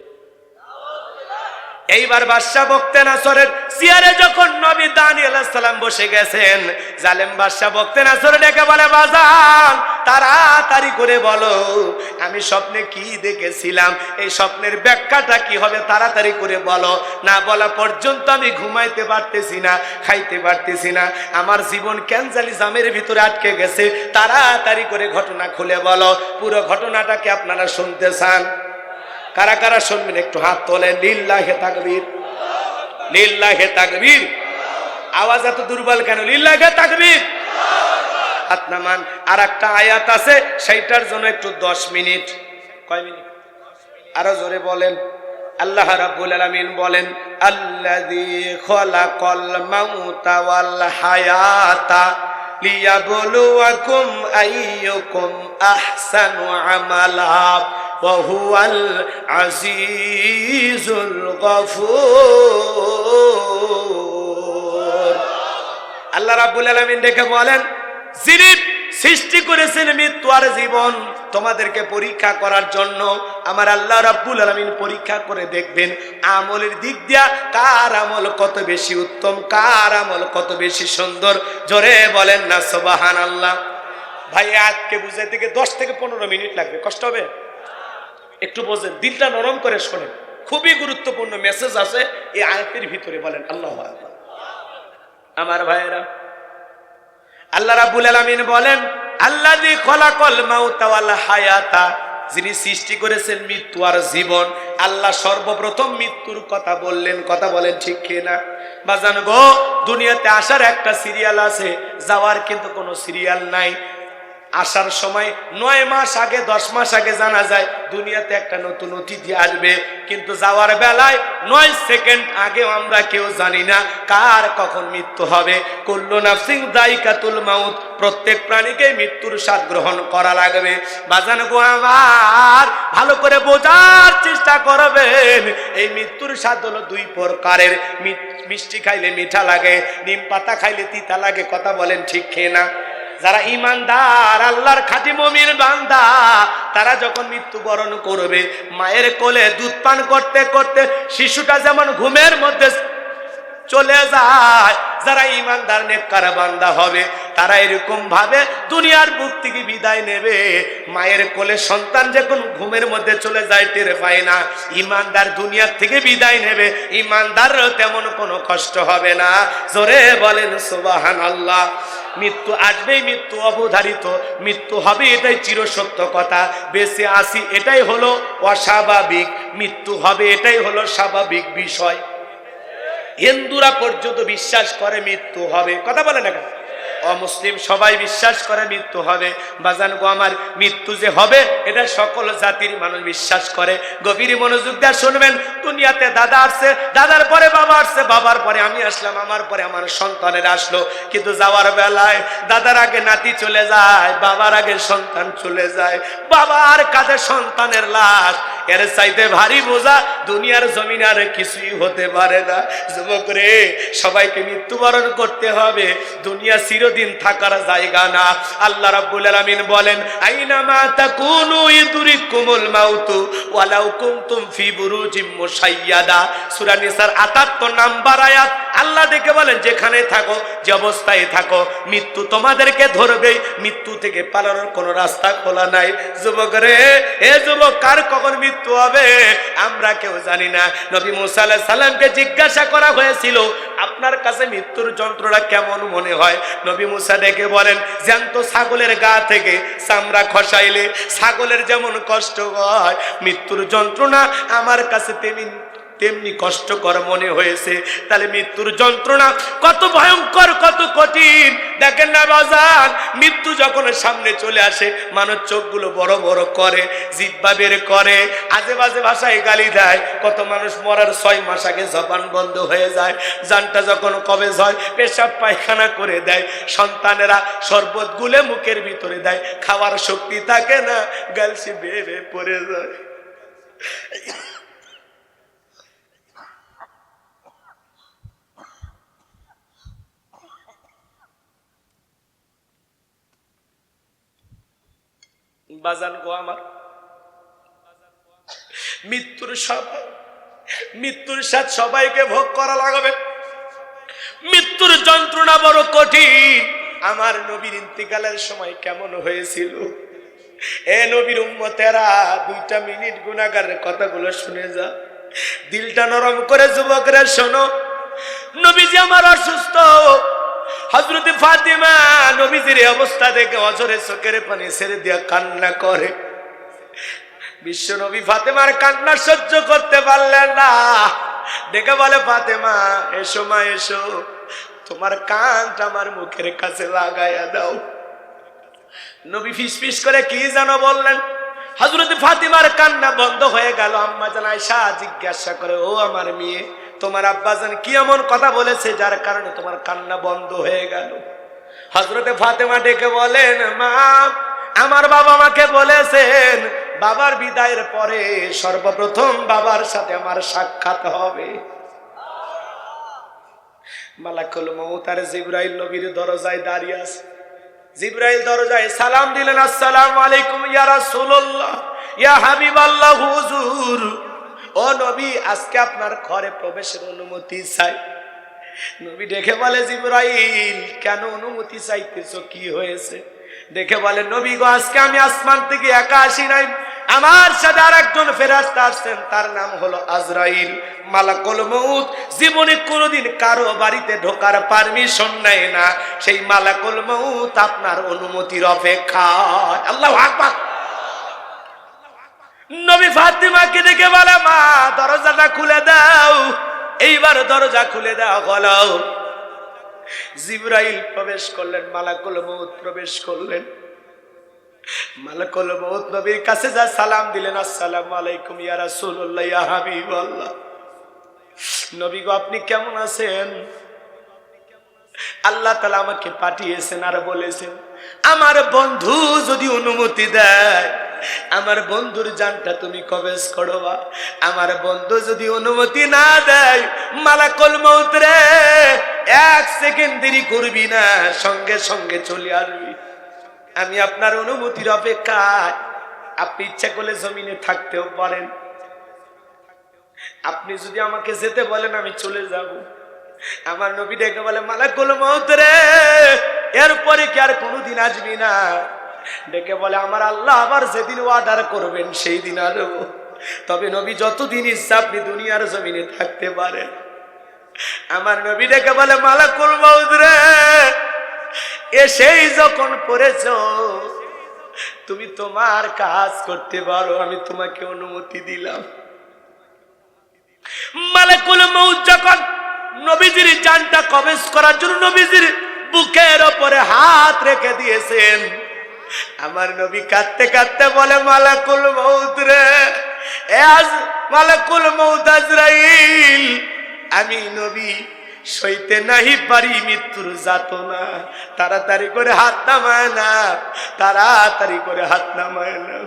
এইবার বাদশা বখতে নাসরের চেয়ারে যখন নবী দানিয়েল আলাইহিস সালাম বসে গেছেন, জালেম বাদশা বখতে নাসর ডেকে বলে, বাজান, তাড়াতাড়ি করে বলো, আমি স্বপ্নে কি দেখেছিলাম, এই স্বপ্নের ব্যাখ্যাটা কি হবে, তাড়াতাড়ি করে বলো। না বলা পর্যন্ত আমি ঘুমাইতে পারতেছি না, খাইতে পারতেছি না, আমার জীবন কেন জানি জামের ভিতরে আটকে গেছে, তাড়াতাড়ি করে ঘটনা খুলে বলো। পুরো ঘটনাটাকে আপনারা শুনতে চান? কারা কারা শুনবেন একটু হাত তোলেন। লিল্লাহে তাকবীর, লিল্লাহে তাকবীর। আওয়াজ এত দুর্বল কেন? লিল্লাহে তাকবীর। হাত নামান। আর একটা আয়াত আছে, সেইটার জন্য একটু 10 মিনিট। কয় মিনিট? আরো জোরে বলেন। আল্লাহ রাব্বুল আলামিন বলেন, আল্লাযী খালাকাল মাউতা ওয়াল হায়াতা লিয়াবলুয়াকুম আইয়ুকুম আহসানু আমালা ওয়া হুয়াল আজিজুল গফুর। আল্লাহ রাব্বুল আলামিন দেখে বলেন, যিনি সৃষ্টি করেছেন মৃত্যু আর জীবন তোমাদেরকে পরীক্ষা করার জন্য, আমার আল্লাহ রাব্বুল আলামিন পরীক্ষা করে দেখবেন আমলের দিক দিয়া কার আমল কত বেশি উত্তম, কার আমল কত বেশি সুন্দর। জোরে বলেন না সুবহানাল্লাহ। ভাই আজকে বুঝাইতে থেকে 10 থেকে 15 মিনিট লাগবে, কষ্ট হবে? একটু বোঝেন, দিলটা নরম করে শোনেন, খুবই গুরুত্বপূর্ণ মেসেজ আছে এই আয়াতের ভিতরে। বলেন আল্লাহু আকবার। আমার ভাইয়েরা, আল্লাহ রাব্বুল আলামিন বলেন আল্লাযী খলাকাল মাউতা ওয়াল হায়াতা, যিনি সৃষ্টি করেছেন মৃত্যু আর জীবন। আল্লাহ সর্বপ্রথম মৃত্যুর কথা বললেন, কথা বলেন ঠিক কিনা? বাজান গো, দুনিয়াতে আসার একটা সিরিয়াল আছে, যাওয়ার কিন্তু কোনো সিরিয়াল নাই। আসার সময় 9 মাস আগে 10 মাস আগে জানা যায় দুনিয়াতে একটা নতুন অতিথি আসবে, কিন্তু যাওয়ার বেলায় 9 সেকেন্ড আগেও আমরা কেউ জানি না কার কখন মৃত্যু হবে। কুল্লু নাফসিন যায়কাতুল মাউত, প্রত্যেক প্রাণীকে মৃত্যুর স্বাদ গ্রহণ করা লাগবে। বাজান গো আমার, ভালো করে বোঝার চেষ্টা করবেন, এই মৃত্যুর স্বাদ হলো 2 প্রকারের। মিষ্টি খাইলে মিঠা লাগে, নিম পাতা খাইলে তিতা লাগে, কথা বলেন ঠিক কিনা? যারা ইমানদার, আল্লাহর খাঁটি মুমিন বান্দা, তারা যখন মৃত্যুবরণ করবে, মায়ের কোলে দুধ পান করতে করতে শিশুটা যেমন ঘুমের মধ্যে চলে যায়, যারা ইমানদার নেককার বান্দা হবে তারা এরকম ভাবে দুনিয়ার বুক থেকে বিদায় নেবে। মায়ের কোলে সন্তান যখন ঘুমের মধ্যে চলে যায় টের পায় না, ইমানদার দুনিয়ার থেকে বিদায় নেবে, ইমানদারও তেমন কোনো কষ্ট হবে না। জোরে বলেন সুবহানাল্লাহ। মৃত্যু আসবেই, মৃত্যু অবধারিত, মৃত্যু হবে, এটাই চিরসত্য কথা। বেঁচে আসি এটাই হলো অস্বাভাবিক, মৃত্যু হবে এটাই হলো স্বাভাবিক বিষয়। হিন্দুরা পর্যন্ত বিশ্বাস করে মৃত্যু হবে, কথা বলে না কেন? অমুসলিম সবাই বিশ্বাস করে মৃত্যু হবে। বাজান গো আমার, মৃত্যু যে হবে এটা সকল জাতির মানুষ বিশ্বাস করে। গভীর মনোযোগ দিয়ে শুনবেন, দুনিয়াতে দাদা আসছে, দাদার পরে বাবা আসছে, বাবার পরে আমি আসলাম, আমার পরে আমার সন্তানের আসলো, কিন্তু যাওয়ার বেলায় দাদার আগে নাতি চলে যায়, বাবার আগে সন্তান চলে যায়, বাবার কাঁধে সন্তানের লাশ। এর চাইতে ভারী বোঝা দুনিয়ার জমিনে আর কিছুই হতে পারে না। যুবক রে, সবাইকে মৃত্যুবরণ করতে হবে, দুনিয়া চিরদিন থাকার জায়গা না। আল্লাহ রাব্বুল আলামিন বলেন আইনামা তাকুনু ইদরিকুমুল মাউতু ওয়ালাউ কুনতুম ফি বুরুজিম মুশাইয়াদা, সূরা নিসার 78 নাম্বার আয়াত। আল্লাহ ডেকে বলেন যেখানে থাকো, যে অবস্থায় থাকো, মৃত্যু তোমাদেরকে ধরবেই, মৃত্যু থেকে পালানোর কোনো রাস্তা খোলা নাই। যুবক রে, এ যুবক, কার কখন মৃত্যু হবে আমরা কেউ জানি না। নবী মুসা আলাইহিস সালামকে জিজ্ঞাসা করা হয়েছিল আপনার কাছে মৃত্যুর যন্ত্রণা কেমন মনে হয়? নবী মুসা ডেকে বলেন জ্যান্ত ছাগলের গা থেকে চামড়া খসাইলে ছাগলের যেমন কষ্ট হয়, মৃত্যুর যন্ত্রণা আমার কাছে তেমনি কষ্টকর মনে হয়েছে। তাহলে মৃত্যুর যন্ত্রণা কত ভয়ঙ্কর, কত কঠিন। দেখেন না বাজান, মৃত্যু যখন সামনে চলে আসে মানুষ চোখগুলো বড় বড় করে, জিহ্বা বের করে, আজে বাজে ভাষায় গালি দেয়। কত মানুষ মরার 6 মাস আগে জবান বন্ধ হয়ে যায়, জানটা যখন কবে হয় পেশাব পায়খানা করে দেয়, সন্তানেরা শরবত গুলে মুখের ভিতরে দেয়, খাওয়ার শক্তি থাকে না, গালসি বেয়ে বেয়ে পড়ে যায়। বাজান গো আমার, মৃত্যুর সাথ সবাইকে ভোগ করা লাগবে। মৃত্যুর যন্ত্রণা বড় কঠিন। আমার নবীর ইন্তিকালের সময় কেমন হয়েছিল? এ নবীর উম্মতেরা, 2টা মিনিট গুনাহগারের কথাগুলো শুনে যা, দিলটা নরম করে যুবকরা শোনো। নবীজি আমার অসুস্থ, হযরত ফাতিমা নবীজির অবস্থা দেখে অঝরে চোখের পানি ছেড়ে দিয়া কান্না করে। বিশ্ব নবী ফাতেমার কান্না সহ্য করতে পারলেন না, ডেকে বলে ফাতেমা এসো মা এসো, তোমার কানটা আমার মুখের কাছে লাগাইয়া দাও। নবী ফিসফিস করে কি যেন বললেন, হযরত ফাতিমার কান্না বন্ধ হয়ে গেল। আম্মা জান আয়েশা জিজ্ঞাসা করে, ও আমার মেয়ে, তোমার আব্বাজান কি এমন কথা বলেছে যার কারণে তোমার কান্না বন্ধ হয়ে গেল? হযরতে ফাতেমা ডেকে বলেন, মা, আমার বাবা আমাকে বলেছেন বাবার বিদায়ের পরে সর্বপ্রথম বাবার সাথে আমার সাক্ষাৎ হবে। মালাকুল মউত আর জিবরাইল নবীর দরজায় দাঁড়িয়ে আছে। জিবরাইল দরজায় সালাম দিলেন, আসসালামু আলাইকুম ইয়া রাসূলুল্লাহ, ইয়া হাবিবাল্লাহ হুজুর। ও নবী, আজকে আপনার ঘরে প্রবেশের অনুমতি চাই। নবী ডেকে বলে, জিবরাইল কেন অনুমতি চাইতেছো, কি হয়েছে? দেখে বলে, নবী গো, আজকে আমি আসমান থেকে একা আসি নাই, আমার সাথে আর একজন ফেরেশতা আসছেন, তার নাম হলো আজরাইল, মালাকুল মউত। জীবনে কোনোদিন কারো বাড়িতে ঢোকার পারমিশন নেয় না, সেই মালাকুল মউত আপনার অনুমতির অপেক্ষায়। আল্লাহু আকবার। নবী ফাতিমাকে ডেকে বলে, মা দরজাটা খুলে দাও, এইবার দরজা খুলে দেওয়া হলো। জিবরাইল প্রবেশ করলেন, মালাকুল মউত প্রবেশ করলেন। মালাকুল মউত নবীর কাছে যা সালাম দিলেন, আসসালামু আলাইকুম ইয়া রাসূলুল্লাহ, ইয়া হাবিবাল্লাহ। নবী গো, আপনি কেমন আছেন? আল্লাহ তাআলা আমাকে পাঠিয়েছেন আর বলেছেন, আমার বন্ধু যদি অনুমতি দেয়, আমার বন্ধুর জানটা তুমি কবজ করবা। আমার বন্ধু যদি অনুমতি না দেয়, মালাকুল মউত রে, এক সেকেন্ড দেরি করবি না, সঙ্গে সঙ্গে চলে আসবি। আমি আপনার অনুমতির অপেক্ষায়। আপনি ইচ্ছা করলে জমিনে থাকতেও পারেন, আপনি যদি আমাকে যেতে বলেন আমি চলে যাব। আমার নবী ডেকে বলে, মালাকুল মউত রে, এরপরে কি আর কোনোদিন আসবি না? ডেকে বলে, আমার আল্লাহ আবার যেদিন অর্ডার করবেন সেই দিন আসব। তবে নবী যতদিন ইচ্ছা আপনি দুনিয়ার জমিনে থাকতে পারেন। আমার নবী ডেকে বলে, মালাকুল মউত রে, এসেই যখন পড়েছ, তুমি তোমার কাজ করতে পারো, আমি তোমাকে অনুমতি দিলাম। মালাকুল মউত যখন নবীজির জানটা কবজ করার জন্য নবীজির বুকের উপরে হাত রেখে দিয়েছেন, আমার নবী কাঁদতে কাঁদতে বলে, মালাকুল মউত রে, মালাকুল মউত আজরাইল, আমি নবী সইতে নাহি পারি মৃত্যুর যাতনা, তাড়াতাড়ি করে হাত নামায় না, তাড়াতাড়ি করে হাত নামায় না।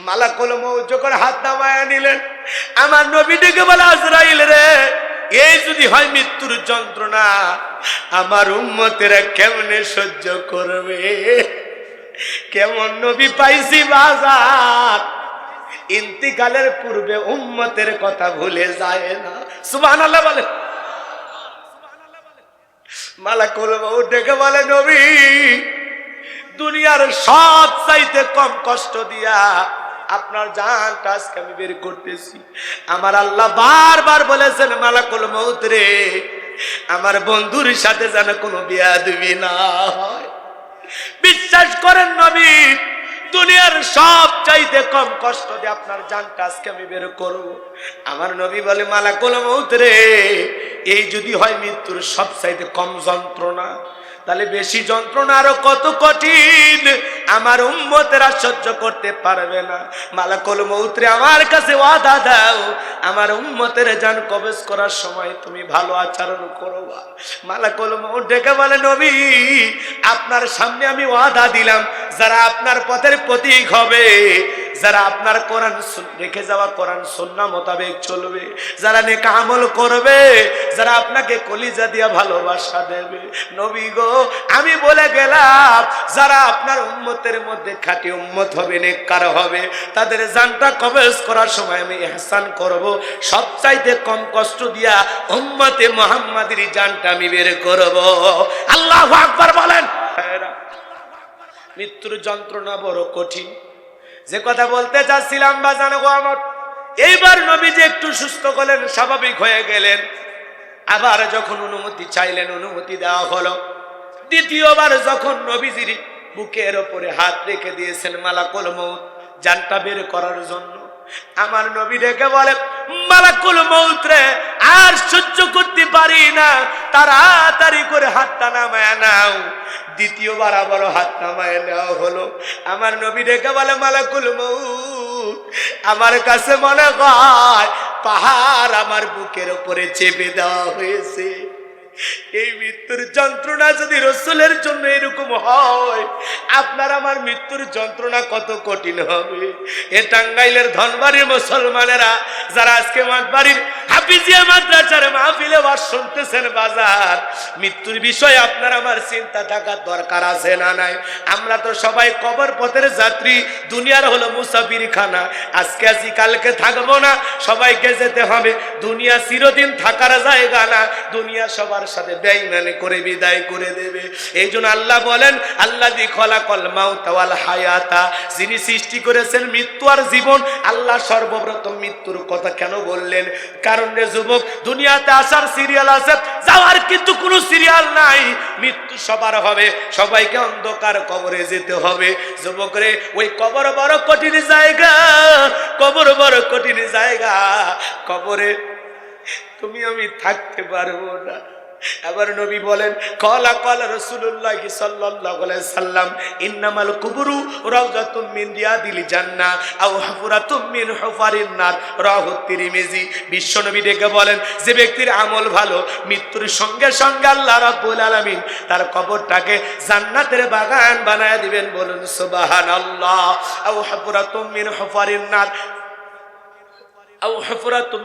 মালাকুল মউত যখন হাত নামায় নিলেন, আমার নবী ডেকে বলে, আজরাইল রে, এই যদি হয় মৃত্যুর যন্ত্রণা, আমার উম্মতেরা কেমনে সহ্য করবে? কেমন নবী পাইছি বাজার, ইন্তিকালের পূর্বে উম্মতের কথা ভুলে যায় না। সুবহানাল্লাহ বলে। মালাকুল মউত ডেকে বলে, নবী, দুনিয়ার সব চাইতে কম কষ্ট দিয়া আপনার জানটা আজকে আমি বের করতেছি। আমার আল্লাহ বারবার বলেছেন, মালাকুল মউত রে, আমার বন্ধুর সাথে যেন কোনো বেয়াদবি না হয়। বিশ্বাস করেন নবী, দুনিয়ার সব চাইতে কম কষ্ট দিয়ে আপনার জানটা আজকে আমি বের করব। আমার নবী বলে, মালাকুল মউত রে, এই যদি হয় মৃত্যুর সব চাইতে কম যন্ত্রণা, তাহলে বেশি যন্ত্রণা আরো কত কঠিন, আমার উম্মতেরা সহ্য করতে পারবে না। মালাকুল মউত রে, আমার কাছে ওয়াদা দাও, আমার উম্মতের জান কবজ করার সময় তুমি ভালো আচরণ করবা। মালাকুল মউত ডেকে বলে, নবী, আপনার সামনে আমি ওয়াদা দিলাম, যারা আপনার পথের প্রতীক হবে, যারা আপনার কোরআন রেখে যাওয়া কোরআন সুন্নাহ মোতাবেক চলবে, যারা নেক আমল করবে, যারা আপনাকে কলিজা দিয়া ভালোবাসা দেবে, নবী গো, আমি বলে গেলাম, যারা আপনার উম্মতের মধ্যে খাঁটি উম্মত হবে, নেককার হবে, তাদের জানটা কবজ করার সময় আমি ইহসান করব, সবচাইতে কম কষ্ট দিয়া উম্মতে মুহাম্মাদের জানটা আমি বের করব। আল্লাহু আকবার বলেন। মৃত্যুর যন্ত্রণা বড় কঠিন। যে কথা বলতে চাচ্ছিলাম বাজান গো আমার, এইবার নবীজি একটু সুস্থ হলেন, স্বাভাবিক হয়ে গেলেন। আবার যখন অনুমতি চাইলেন, অনুমতি দেওয়া হলো। দ্বিতীয়বার যখন নবীজির বুকের ওপরে হাত রেখে দিয়েছেন মালাকুল মউত জানটা বের করার জন্য, আমার নবী ডেকে বলে, মালাকুল মউত রে, আর সহ্য করতে পারি না, তাড়াতাড়ি করে হাতটা নামায় নাও। দ্বিতীয়বার আবার হাত নামায় নেওয়া হলো। আমার নবী ডেকে বলে, মালাকুল মউত, আমার কাছে মনে হয় পাহাড় আমার বুকের উপরে চেপে দেওয়া হয়েছে। এই মৃত্যুর যন্ত্রণা যদি রাসূলের জন্য এরকম হয়, আপনার আমার মৃত্যুর যন্ত্রণা কত কঠিন হবে। এ টাঙ্গাইলের ধনবাড়ির মুসলমানেরা যারা আজকে মাঠবাড়ির হাফিজিয়া মাদ্রাসার মাহফিলে ওয়াজ শুনতেছেন বাজার, মৃত্যুর বিষয়ে আপনার আমার চিন্তা থাকার দরকার আছে না নাই? আমরা তো সবাই কবর পথের যাত্রী, দুনিয়ার হলো মুসাফির খানা। আজকে আছি কালকে থাকবো না, সবাইকে যেতে হবে। দুনিয়া চিরদিন থাকার জায়গা না, দুনিয়া সবার সাথে বেঈমানি করে বিদায় করে দেবে। এই জন্য আল্লাহ বলেন, আল্লাযী খলাকাল মাউতা ওয়াল হায়াতা, যিনি সৃষ্টি করেছেন মৃত্যু আর জীবন। আল্লাহ সর্বপ্রথম মৃত্যুর কথা কেন বললেন? কারণ রে যুবক, দুনিয়াতে আসার সিরিয়াল আছে, যাওয়ার কিন্তু কোনো সিরিয়াল নাই। মৃত্যু সবার হবে, সবাইকে অন্ধকার কবরে যেতে হবে। যুবক রে, ওই কবর বড় কঠিন জায়গা, কবর বড় কঠিন জায়গা। কবরে তুমি আমি থাকতে পারবো না। আবার নবী বলেন, ক্বালা রাসূলুল্লাহ সাল্লাল্লাহু আলাইহি সাল্লাম, ইন্নামাল কুবুরু রাওযাতুম মিন রিয়াদিল জান্নাহ আও হুফরাতুম মিন হুফারিন নার, রাওয়াহু তিরমিজি। বিশ্বনবী ডেকে বলেন, যে ব্যক্তির আমল ভালো, মৃত্যুর সঙ্গে সঙ্গে আল্লাহ রাব্বুল আলামিন তার কবরটাকে জান্নাতের বাগান বানায় দিবেন। বলুন সুবহানাল্লাহ। আও হুফরাতুম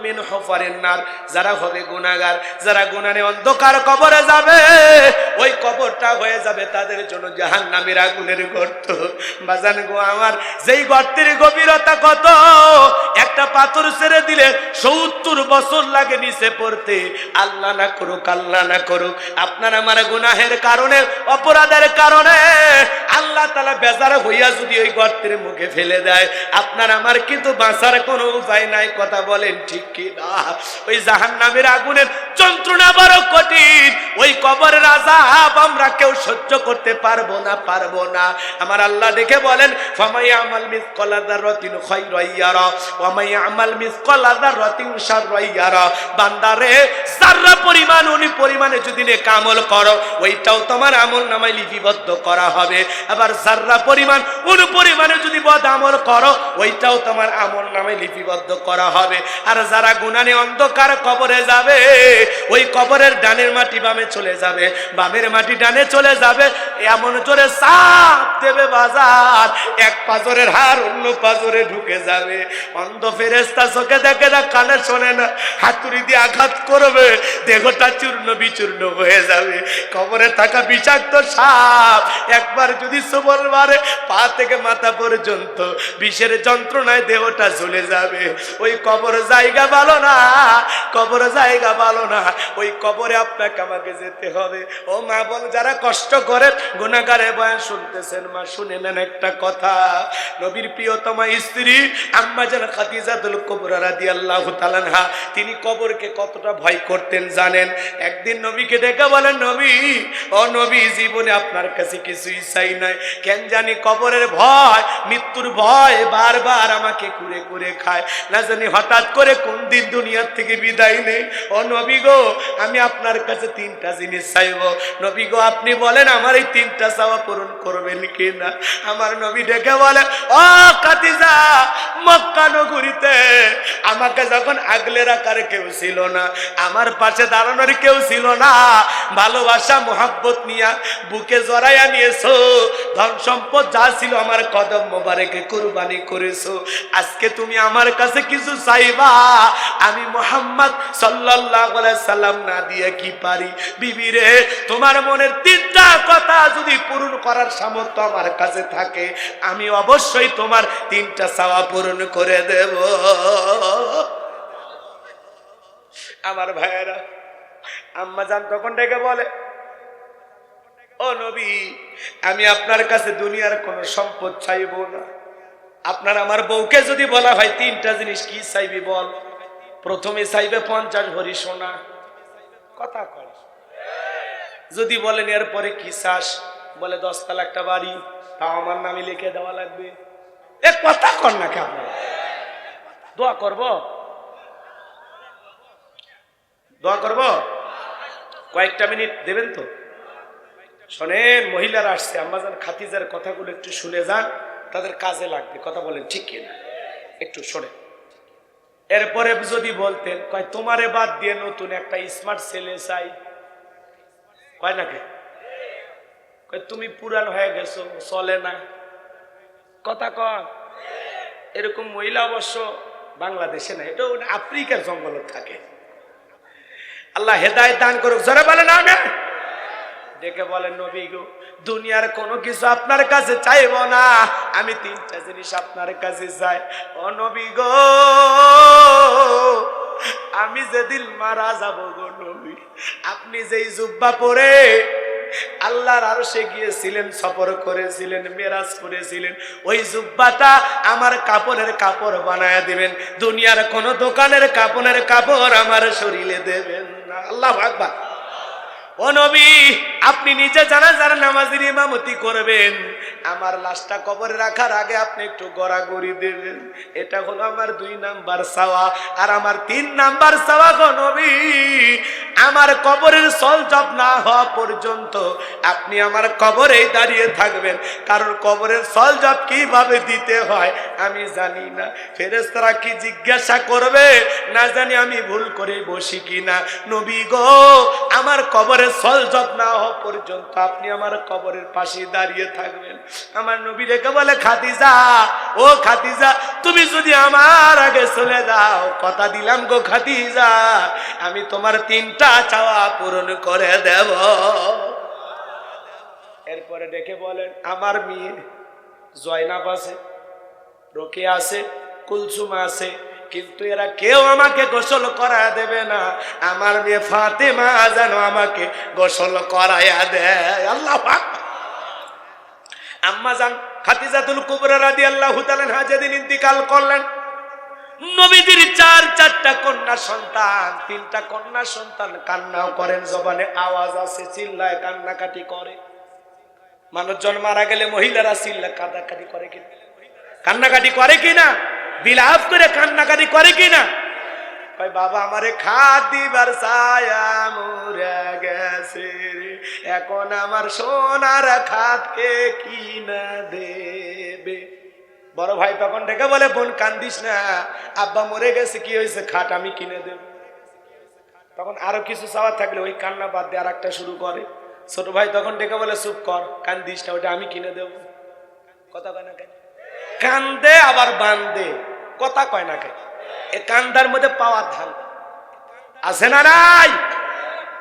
মিন হুফারিন নার, যারা হবে গুনাহগার, যারা গুনাহে অন্ধকার কবরে যাবে, ওই কবরটা হয়ে যাবে তাদের জন্য জাহান্নামের আগুনের গর্ত। বাজান গো আমার, যেই গর্তের গভীরতা কত, একটা পাথর ছেড়ে দিলে 70 বছর লাগে নিচে পড়তে। আল্লাহ না করুক, আল্লাহ না করুক, আপনার আমার গুনাহের কারণে, অপরাধের কারণে আল্লাহ তাআলা বেজার হইয়া যদি ওই গর্তের মুখে ফেলে দেয়, আপনার আমার কিন্তু বাঁচার কোনো উপায় নাই। কথা বলেন ঠিক কি না? ওই জাহান্নামের আগুনের যন্ত্রণা বড় কঠিন, ওই কবরের আযাব আমরা কেউ সহ্য করতে পারবো না, পারবো না। আমার আল্লাহ দেখে বলেন, ফামাইয়ামাল মিসকালা যাররাতিন খায়রান ইয়ারা ওয়া মাইয়ামাল মিসকালা যাররাতিন শাররান ইয়ারা। বান্দারে, যাররা পরিমাণ পরিমাণে যদি নেক আমল করো, ওইটাও তোমার আমল নামায় লিপিবদ্ধ করা হবে। আবার যাররা পরিমাণে যদি বদ আমল করো, ওইটাও তোমার আমল নামায় লিপিবদ্ধ করা হবে। আর যারা গুনাহ নিয়ে অন্ধকার কবরে যাবে, ওই কবরের ডানের মাটি বামে চলে যাবে, বামের মাটি ডানে চলে যাবে। এমন জোরে চাপ দেবে বাজার, এক পাজরের হাড় অন্য পাজরে ঢুকে যাবে। অন্ধ ফেরেশতা চোখে দেখে না, কানে শোনে না, হাতুড়ি দিয়ে আঘাত করবে, দেহটা চূর্ণ বিচূর্ণ হয়ে যাবে। কবরে থাকা বিষাক্ত সাপ একবার যদি সবল মারে, পা থেকে মাথা পর্যন্ত বিষের যন্ত্রণায় দেহটা ঝুলে যাবে। ওই কবর জায়গা ভালো না, কবর জায়গা ভালো না। ওই কবরে আপনাকে আমাকে যেতে হবে। ও মা বোন যারা কষ্ট করে গুনাহগারের বয়ান শুনতেছেন, মা শুনে নেন একটা কথা। নবীর প্রিয়তমা স্ত্রী আম্মা জান খাদিজাতুল কুবরা রাদিয়াল্লাহু তাআলা আনহা, তিনি কবরকে কতটা ভয় করতেন জানেন? একদিন নবীকে ডেকে বলেন, নবী, ও নবী, জীবনে আপনার কাছে কিছুই চাই নাই, কেন জানি কবরের ভয়, মৃত্যুর ভয় বারবার আমাকে কুরে কুরে খায়। না জানি হঠাৎ করে কোন দিন দুনিয়ার থেকে বিদায় নেই। ও নবী গো, আমি আপনার কাছে 3টা জিনিস চাইব। নবী গো, আপনি বলেন আমার এই 3টা চাওয়া পূরণ করবেন কিনা? আমার নবী ডেকে বলে, ও খাদিজা, মক্কা নগরীতে আমাকে যখন আগলে রাখার কেউ ছিল না, আমার পাশে দাঁড়ানোর কেউ ছিল না, ভালোবাসা মোহাব্বত নিয়া বুকে জড়াইয়া নিয়েছো, ধন সম্পদ যা ছিল আমার কদম মোবারকে কুরবানি করেছো। আজকে তুমি আমার কাছে কিছু চাইবা, আমি মুহাম্মদ সাল্লাল্লাহু আলাইহি সাল্লাম না দিয়ে কি পারি? বিবি রে, তোমার মনের 3টা কথা যদি পূরণ করার সামর্থ্য আমার কাছে থাকে, আমি অবশ্যই তোমার 3টা চাওয়া পূরণ করে দেব। আমার ভাইয়েরা, আম্মা জান তখন ডেকে বলে, ও নবী, আমি আপনার কাছে দুনিয়ার কোনো সম্পদ চাইব না। আপনার আমার বউকে যদি বলা হয় 3টা জিনিস কি চাইবি বল, প্রথমে চাইবে 50 ভরি সোনা। কথা কয়। যদি বলেন এরপরে কি চাস, বলে 10 তলা একটা বাড়ি, তাও আমার নামে লিখে দেওয়া লাগবে। এ কথা কর না কে? আপনার দোয়া করব, দোয়া করব, কয়েকটা মিনিট দেবেন তো? শোনেন, মহিলারা আসছে, আম্মাজান খাদিজার কথাগুলো একটু শুনে যান, তাদের কাজে লাগবে। কথা বলেন ঠিক কিনা? একটু শোনেন। এরপরে যদি বলতেন, কয় তোমারে বাদ দিয়ে নতুন একটা স্মার্ট ছেলে চাই, কয় নাকি? কয় তুমি পুরান হয়ে গেছো, চলে না। কথা কয়। এরকম মহিলা অবশ্য বাংলাদেশে না, এটা আফ্রিকার জঙ্গলে থাকে। আল্লাহ হেদায়েত দান করুক, জোরে বলেন আমিন। ডেকে বলেন নবী গো, দুনিয়ার কোনো কিছু আপনার কাছে চাইব না, আমি তিনটা জিনিস আপনার কাছে চাই। ও নবী গো, আমি যেদিন মারা যাব গো নবী, আপনি যেই জুব্বা পরে আল্লাহর আরশে গিয়েছিলেন, সফর করেছিলেন, মেরাজ করেছিলেন, ওই জুব্বাটা আমার কাপড়ের কাপড় বানায় দিবেন। দুনিয়ার কোন দোকানের কাপড়ের কাপড় আমার শরীরে দেবেন না। আল্লাহু আকবার। ও নবী, আপনি নিজে জানাজার নামাজের ইমামতি করবেন, আমার লাশটা কবরে রাখার আগে আপনি একটু গড়াগড়ি দেবেন। এটা হলো আমার 2 নাম্বার চাওয়া। আর আমার 3 নাম্বার চাওয়া গো নবী, আমার কবরের সলজব না হওয়া পর্যন্ত আপনি আমার কবরেই দাঁড়িয়ে থাকবেন, কারণ কবরের সলজব কিভাবে দিতে হয় আমি জানি না। ফেরেশতারা কি জিজ্ঞাসা করবে না জানি, আমি ভুল করে বসি কিনা। নবী গো, আমার কবরের সলজব না হওয়া পর্যন্ত আপনি আমার কবরের পাশে দাঁড়িয়ে থাকবেন। আমার নবী রেখে বলে, খাদিজা, ও খাদিজা, তুমি যদি আমার আগে চলে যাও, কথা দিলাম গো খাদিজা, আমি তোমার 3টা চাওয়া পূরণ করে দেব। এরপরে ডেকে বলেন, আমার মেয়ে জয়নাব আছে, রোকেয়া আছে, কুলসুম আছে, কিন্তু এরা কেউ আমাকে গোসল করায়া দেবে না। আমার মেয়ে ফাতেমা যেন আমাকে গোসল করায়া দেয়। আল্লাহ পাক। আম্মা জান খাদিজাতুল কুবরা রাদিয়াল্লাহু তাআলা আনহা যেদিন ইন্তিকাল করলেন, নবীজির 4টা কন্যা সন্তান, 3টা কন্যা সন্তান কান্নাও করেন, জবানে আওয়াজ আছে, চিল্লায় কান্নাকাটি করে। মানুষজন মারা গেলে মহিলারা চিল্লা কাঁদাকাটি করে কিনা, কান্নাকাটি করে কিনা, বিলাপ করে কান্নাকাটি করে কিনা? কই বাবা, আমারে খাদ দিবার ছায়া মরে গেছে রে, এখন আমার সোনার খাদকে কিনা দেবে। বড় ভাই তখন ডেকে বলে, বোন কান্দিস না, আব্বা মরে গেছে, কি হয়েছে, খাট আমি কিনে দেব। তখন আরো কিছু চাওয়া থাকলে ওই কান্না বাদ দিয়ে আর একটা শুরু করে। ছোট ভাই তখন ডেকে বলে, চুপ কর, কান্দিস না, ওটা আমি কিনে দেব। কথা কয় না কেন? কান্দে আবার বান্দে, কথা কয় না কেন? এ কান্দার মধ্যে পাওয়ার ধান আছে না নাই?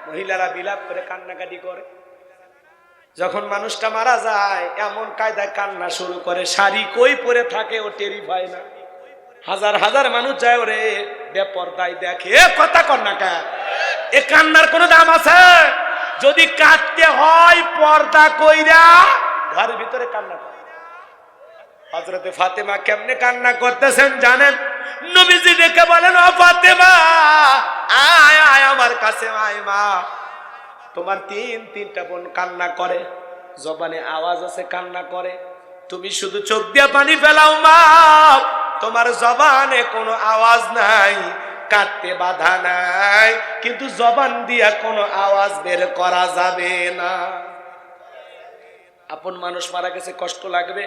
মহিলারা বিলাপ করে কান্নাকাটি করে। যখন মানুষটা মারা যায়, এমন কায়দায় কান্না শুরু করে, শাড়ি কই পরে থাকে ও টেরি পায় না। হাজার হাজার মানুষ যায় ওরে বেপরদায় দেখে। কথা কর না কেন? এ কান্নার কোনো দাম আছে? যদি কাঁদতে হয় পর্দা কইরা ঘরের ভিতরে কান্না করে। হযরতে ফাতেমা কেমনে কান্না করতেছেন জানেন? নবীজি ডেকে বলেন, ও ফাতেমা, আয় আয় আমার কাছে আয় মা। তোমার 3টা বোন কান্না করে, জবানে আওয়াজ আছে, কান্না করে, তুমি শুধু চোখ দিয়ে পানি ফেলাও মা, তোমার জবানে কোনো আওয়াজ নাই, কাটতে বাধা নাই, কিন্তু জবান দিয়া কোনো আওয়াজ বের করা যাবে না। আপন মানুষ মারা গেছে, কষ্ট লাগবে,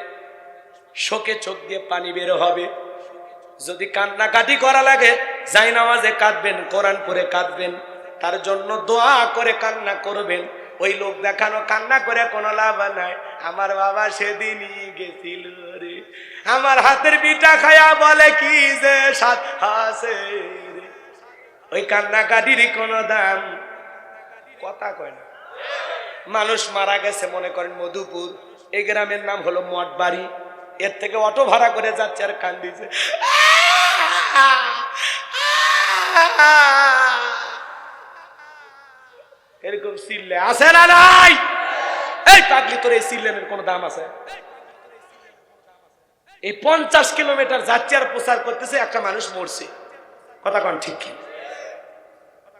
শোকে চোখ দিয়ে পানি বের হবে। যদি কান্নাকাটি করা লাগে, যাই নামাজে কাঁদবেন, কোরআন পড়ে কাঁদবেন, তার জন্য দোয়া করে কান্না করবেন। ওই লোক দেখানো কান্না করে কোনো লাভ নাই। আমার বাবা সেদিনই গেছিল রে, আমার হাতের পিঠা খায়া বলে কি যে স্বাদ আছে রে। ওই কান্নাকাটিরই কোনো দাম। কথা কয় না। মানুষ মারা গেছে, মনে করেন মধুপুর, এই গ্রামের নাম হলো মঠবাড়ি, এর থেকে অটো ভাড়া করে যাচ্ছে আর কান্দিছে, এরকম চিল্লে আছে না নাই? এই পাগলি, তোর এই চিল্লেনের কোন দাম আছে? এই 50 কিলোমিটার যাচ্ছে আর প্রচার করতেছে, একটা মানুষ মরছে। কথা কন ঠিক কি?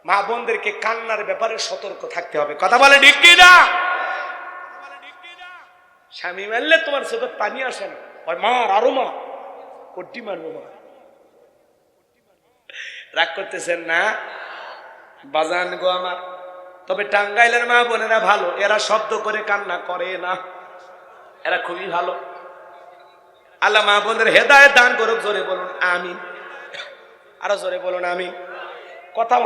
মা বোনদেরকে কান্নার ব্যাপারে সতর্ক থাকতে হবে। কথা বলে ঠিক কি না? স্বামী মারলে তোমার চোখে পানি আসে না, মার, আরো মা, কোটি মারবো মা। রাগ করতেছেন না বাজান গো আমার? তবে টাঙ্গাইলের মা বোনেরা ভালো, এরা শব্দ করে কান্না করে না, এরা খুবই ভালো। আল্লাহ মা বোনদের হেদায়েত দান করুক। জোরে বলুন আমিন। আরো জোরে বলুন আমিন। কথা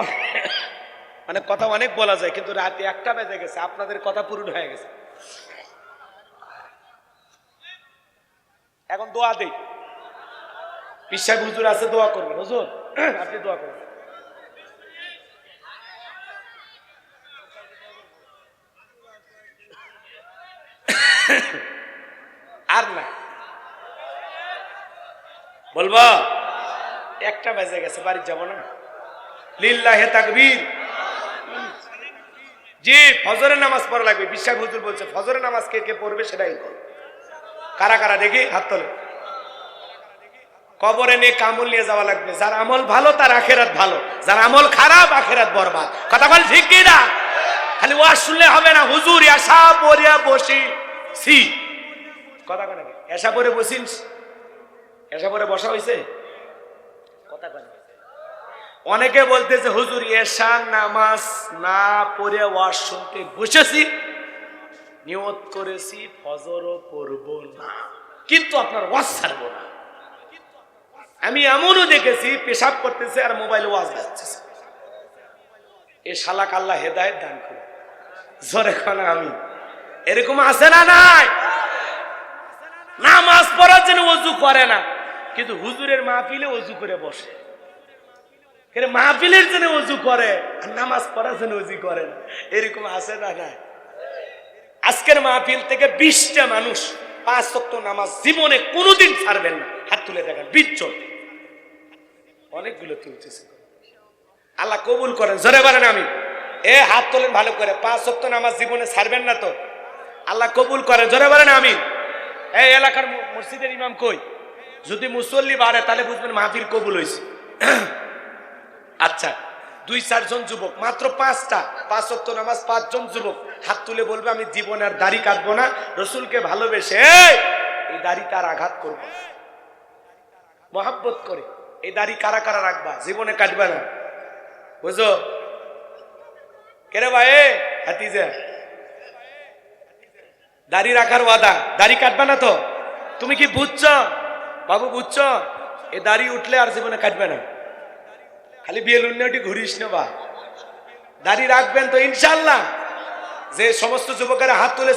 মানে কথা অনেক বলা যায়, কিন্তু রাতে 1টা বেজে গেছে, আপনাদের কথা পূরণ হয়ে গেছে। এখন দোয়া দেই। পিসাব হুজুর আছে, দোয়া করবেন। হুজুর আপনি দোয়া করবেন। আর না বলবো, একটা বেজে গেছে, বাড়ি যাব না। লিল্লাহে তাকবীর। জি, ফজরের নামাজ পড়া লাগবে। বিশ্বাস হুজুর বলছে ফজরের নামাজ কে কে পড়বে সেটাই কর। কারা কারা দেখি হাত তোলে। কবরে নিয়ে কামল নিয়ে যাওয়া লাগবে। যার আমল ভালো তার আখেরাত ভালো, যার আমল খারাপ আখেরাত বরবাদ। কথা বল ঠিক কি না? খালি ওয়াজ শুনলে হবে না। হুজুর এসা পড়িয়া বসি সি কথা কয় নাকি? এসা পড়ে বসিন, এসা পড়ে বসা হয়েছে কথা কয়। অনেকে বলতেছে হুজুর এশা নামাজ না পড়ে ওয়াজ শুনতে বসেছি, নিয়ত করেছি ফজরও পড়ব না, কিন্তু আপনার ওয়াজ ছাড়ব না। আমি এমনও দেখেছি পেশাব করতেছে আর মোবাইলে ওয়াজ বাজতেছে। এ শালাক আল্লাহ হেদায়েত দান করে। জোরে খানা আমি এরকম আছে না নাই? নামাজ পড়ার জন্য ওযু করে না, কিন্তু হুজুরের মাহফিলে ওযু করে বসে। মাহফিলের জন্য ওযু করে আর নামাজ পড়ার জন্য ওযু করে না। এরকম আছে না নাই? আজকের মাহফিল থেকে 20টা মানুষ 5 ওয়াক্ত নামাজ জীবনে কোনোদিন ছাড়বেন না। হাত তুলে দেখেন 20 জন। অনেকগুলো তুলতেছে। আল্লাহ কবুল করেন। জোরে বলেন আমি। হাত তোলেন ভালো করে। 5 ওয়াক্ত নামাজ জীবনে ছাড়বেন না তো? আল্লাহ কবুল করেন। জোরে বলেন আমি। এই এলাকার মসজিদের ইমাম কই? যদি মুসল্লি বাড়ে তাহলে বুঝবেন মাহফিল কবুল হয়েছে। আচ্ছা, 2-4 জন যুবক, মাত্র 5টা, 5 ওয়াক্ত নামাজ 5 জন যুবক হাত তুলে বলবে আমি জীবনে আর দাড়ি কাটবো না, রসুলকে ভালোবেসে এই দাড়ি তার আঘাত করব, মহাব্বত করে। এই দাড়ি কারা কারা রাখবা? জীবনে কাটবে না, বুঝো? কেরে ভাই হাতিজা দাড়ি রাখার ওয়াদা, দাড়ি কাটবে না তো? তুমি কি বুঝছো বাবু? বুঝছো? এই দাড়ি উঠলে আর জীবনে কাটবে না। খালি বিয়ে লুন্নটি ঘুরিস না বা, দাড়ি রাখবেন তো ইনশাল্লাহ। যে সমস্ত যুবকেরা হাত তুলে